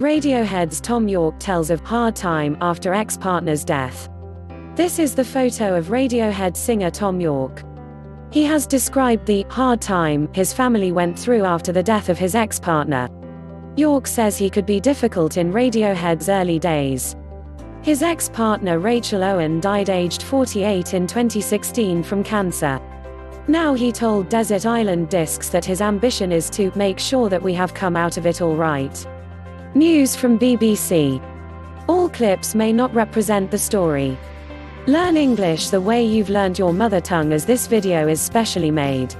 Radiohead's Thom Yorke tells of hard time after ex-partner's death. This is the photo of Radiohead singer Thom Yorke. He has described the hard time his family went through after the death of his ex-partner. Yorke says he could be difficult in Radiohead's early days. His ex-partner Rachel Owen died aged 48 in 2016 from cancer. Now he told Desert Island Discs that his ambition is to make sure that we have come out of it all right. News from BBC. All clips may not represent the story. Learn English the way you've learned your mother tongue, as this video is specially made.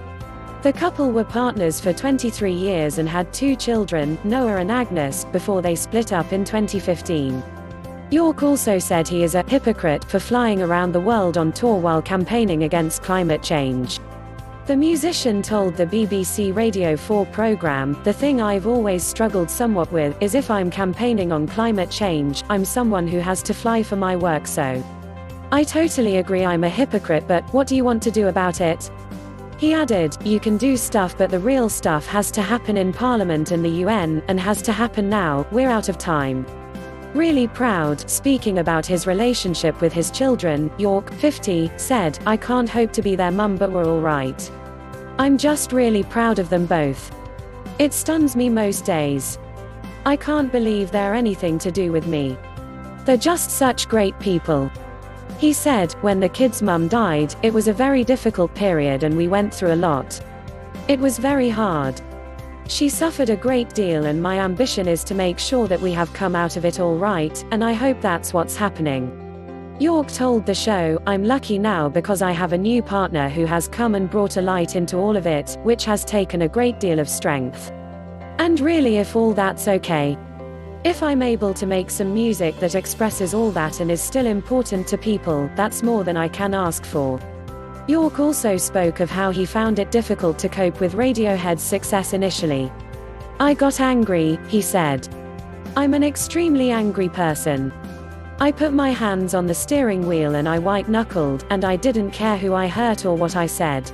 The couple were partners for 23 years and had 2 children, Noah and Agnes, before they split up in 2015. Yorke also said he is a hypocrite for flying around the world on tour while campaigning against climate change. The musician told the BBC Radio 4 program, "The thing I've always struggled somewhat with is if I'm campaigning on climate change, I'm someone who has to fly for my work, so I totally agree I'm a hypocrite, but what do you want to do about it?" He added, "You can do stuff, but the real stuff has to happen in Parliament and the UN, and has to happen now, we're out of time." Really proud, speaking about his relationship with his children, Yorke, 50, said, "I can't hope to be their mum, but we're all right. I'm just really proud of them both. It stuns me most days. I can't believe they're anything to do with me. They're just such great people." He said, "When the kid's mum died, it was a very difficult period and we went through a lot. It was very hard. She suffered a great deal, and my ambition is to make sure that we have come out of it all right, and I hope that's what's happening." Yorke told the show, "I'm lucky now because I have a new partner who has come and brought a light into all of it, which has taken a great deal of strength. And really, if all that's okay. If I'm able to make some music that expresses all that and is still important to people, that's more than I can ask for." Yorke also spoke of how he found it difficult to cope with Radiohead's success initially. "I got angry," he said. "I'm an extremely angry person. I put my hands on the steering wheel and I white-knuckled, and I didn't care who I hurt or what I said.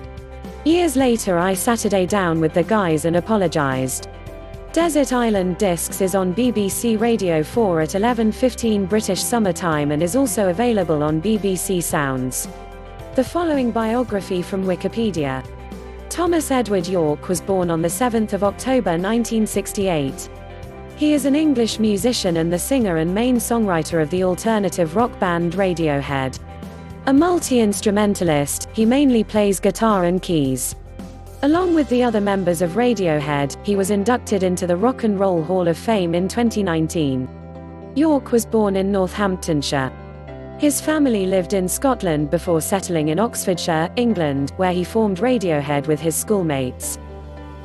Years later I sat down with the guys and apologized." Desert Island Discs is on BBC Radio 4 at 11:15 British Summer Time and is also available on BBC Sounds. The following biography from Wikipedia. Thomas Edward Yorke was born on the 7th of October 1968. He is an English musician and the singer and main songwriter of the alternative rock band Radiohead. A multi-instrumentalist, he mainly plays guitar and keys. Along with the other members of Radiohead, he was inducted into the Rock and Roll Hall of Fame in 2019. Yorke was born in Northamptonshire. His family lived in Scotland before settling in Oxfordshire, England, where he formed Radiohead with his schoolmates.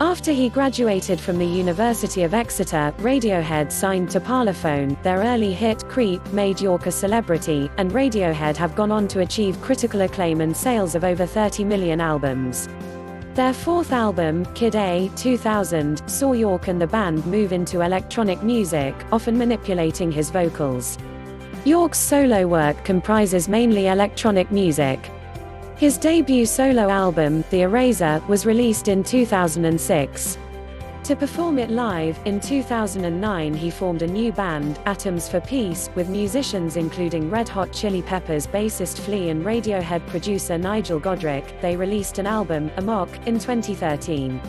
After he graduated from the University of Exeter, Radiohead signed to Parlophone. Their early hit, Creep, made Yorke a celebrity, and Radiohead have gone on to achieve critical acclaim and sales of over 30 million albums. Their 4th album, Kid A, 2000, saw Yorke and the band move into electronic music, often manipulating his vocals. Yorke's solo work comprises mainly electronic music. His debut solo album, The Eraser, was released in 2006. To perform it live, in 2009 he formed a new band, Atoms for Peace, with musicians including Red Hot Chili Peppers bassist Flea and Radiohead producer Nigel Godrich. They released an album, Amok, in 2013.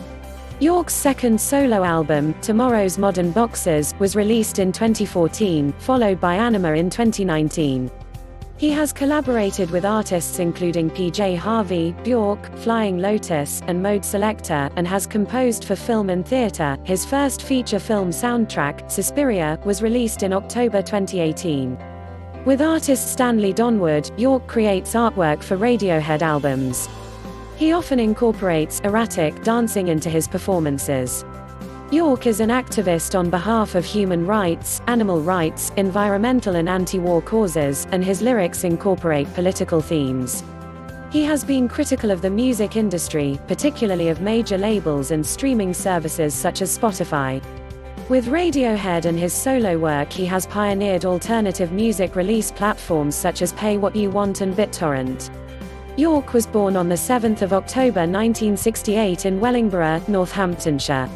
Yorke's second solo album, Tomorrow's Modern Boxers, was released in 2014, followed by Anima in 2019. He has collaborated with artists including PJ Harvey, Bjork, Flying Lotus, and Mode Selector, and has composed for film and theatre. His first feature film soundtrack, Suspiria, was released in October 2018. With artist Stanley Donwood, Yorke creates artwork for Radiohead albums. He often incorporates erratic dancing into his performances. Yorke is an activist on behalf of human rights, animal rights, environmental and anti-war causes, and his lyrics incorporate political themes. He has been critical of the music industry, particularly of major labels and streaming services such as Spotify. With Radiohead and his solo work, he has pioneered alternative music release platforms such as Pay What You Want and BitTorrent. Yorke was born on the 7th of October 1968 in Wellingborough, Northamptonshire.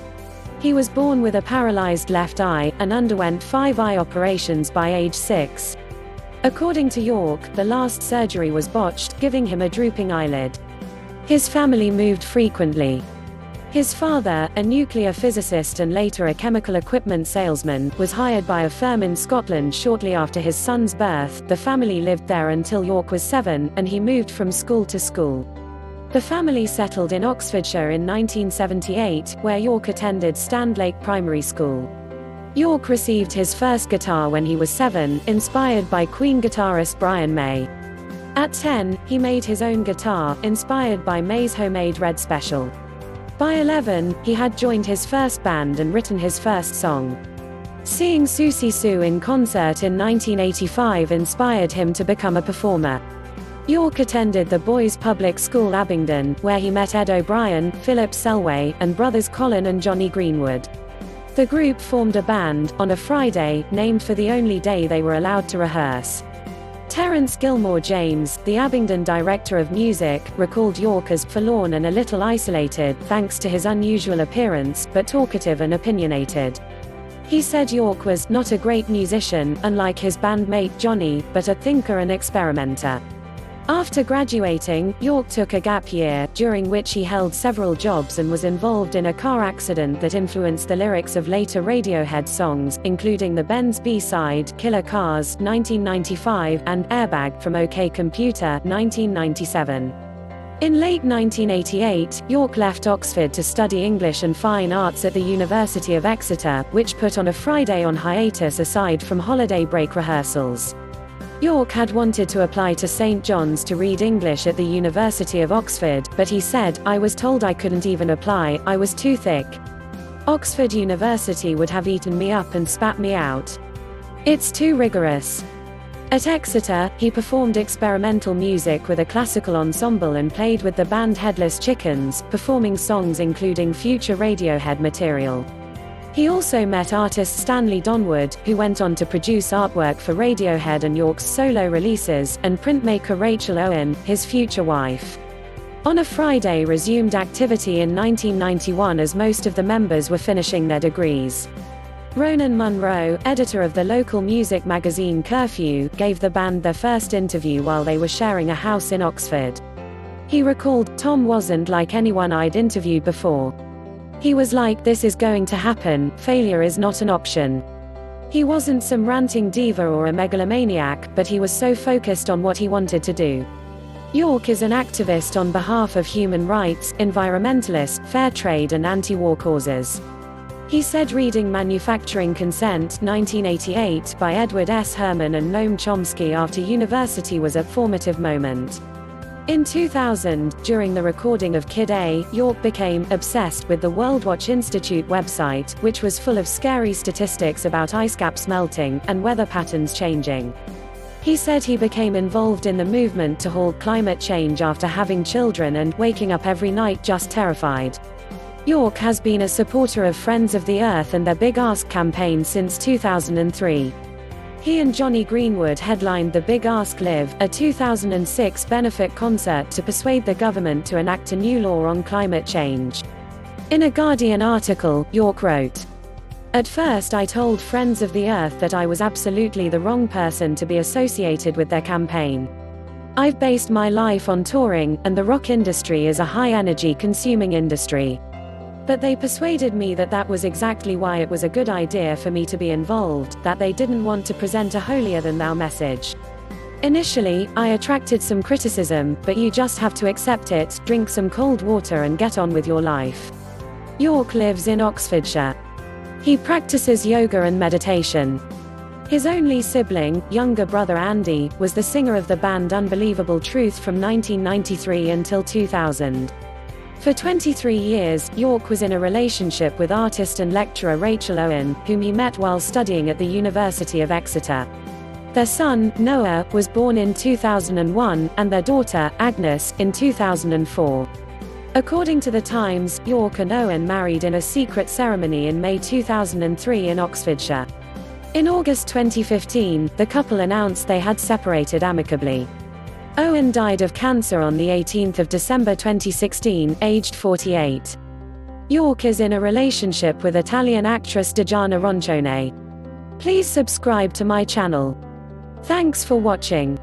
He was born with a paralyzed left eye, and underwent 5 eye operations by age 6. According to Yorke, the last surgery was botched, giving him a drooping eyelid. His family moved frequently. His father, a nuclear physicist and later a chemical equipment salesman, was hired by a firm in Scotland shortly after his son's birth. The family lived there until Yorke was 7, and he moved from school to school. The family settled in Oxfordshire in 1978, where Yorke attended Standlake Primary School. Yorke received his first guitar when he was 7, inspired by Queen guitarist Brian May. At 10, he made his own guitar, inspired by May's homemade Red Special. By 11, he had joined his first band and written his first song. Seeing Susie Sue in concert in 1985 inspired him to become a performer. Yorke attended the boys' public school Abingdon, where he met Ed O'Brien, Philip Selway, and brothers Colin and Johnny Greenwood. The group formed a band, on a Friday, named for the only day they were allowed to rehearse. Terence Gilmore James, the Abingdon director of music, recalled Yorke as forlorn and a little isolated, thanks to his unusual appearance, but talkative and opinionated. He said Yorke was not a great musician, unlike his bandmate Johnny, but a thinker and experimenter. After graduating, Yorke took a gap year, during which he held several jobs and was involved in a car accident that influenced the lyrics of later Radiohead songs, including the Benz B-side, Killer Cars, 1995, and Airbag from OK Computer, 1997. In late 1988, Yorke left Oxford to study English and Fine Arts at the University of Exeter, which put on a Friday on hiatus aside from holiday break rehearsals. Yorke had wanted to apply to St. John's to read English at the University of Oxford, but he said, "I was told I couldn't even apply, I was too thick. Oxford University would have eaten me up and spat me out. It's too rigorous." At Exeter, he performed experimental music with a classical ensemble and played with the band Headless Chickens, performing songs including future Radiohead material. He also met artist Stanley Donwood, who went on to produce artwork for Radiohead and Yorke's solo releases, and printmaker Rachel Owen, his future wife. On a Friday resumed activity in 1991 as most of the members were finishing their degrees. Ronan Munro, editor of the local music magazine Curfew, gave the band their first interview while they were sharing a house in Oxford. He recalled, "Tom wasn't like anyone I'd interviewed before. He was like, this is going to happen, failure is not an option." He wasn't some ranting diva or a megalomaniac, but he was so focused on what he wanted to do. Yorke is an activist on behalf of human rights, environmentalist, fair trade and anti-war causes. He said reading Manufacturing Consent, 1988, by Edward S. Herman and Noam Chomsky after university was a formative moment. In 2000, during the recording of Kid A, Yorke became obsessed with the Worldwatch Institute website, which was full of scary statistics about ice caps melting, and weather patterns changing. He said he became involved in the movement to halt climate change after having children and waking up every night just terrified. Yorke has been a supporter of Friends of the Earth and their Big Ask campaign since 2003. He and Johnny Greenwood headlined the Big Ask Live, a 2006 benefit concert to persuade the government to enact a new law on climate change. In a Guardian article, Yorke wrote, "At first I told Friends of the Earth that I was absolutely the wrong person to be associated with their campaign. I've based my life on touring, and the rock industry is a high-energy consuming industry. But they persuaded me that that was exactly why it was a good idea for me to be involved, that they didn't want to present a holier-than-thou message. Initially, I attracted some criticism, but you just have to accept it, drink some cold water and get on with your life." Yorke lives in Oxfordshire. He practices yoga and meditation. His only sibling, younger brother Andy, was the singer of the band Unbelievable Truth from 1993 until 2000. For 23 years, Yorke was in a relationship with artist and lecturer Rachel Owen, whom he met while studying at the University of Exeter. Their son, Noah, was born in 2001, and their daughter, Agnes, in 2004. According to The Times, Yorke and Owen married in a secret ceremony in May 2003 in Oxfordshire. In August 2015, the couple announced they had separated amicably. Owen died of cancer on the 18th of December 2016, aged 48. Yorke is in a relationship with Italian actress Diana Roncone. Please subscribe to my channel. Thanks for watching.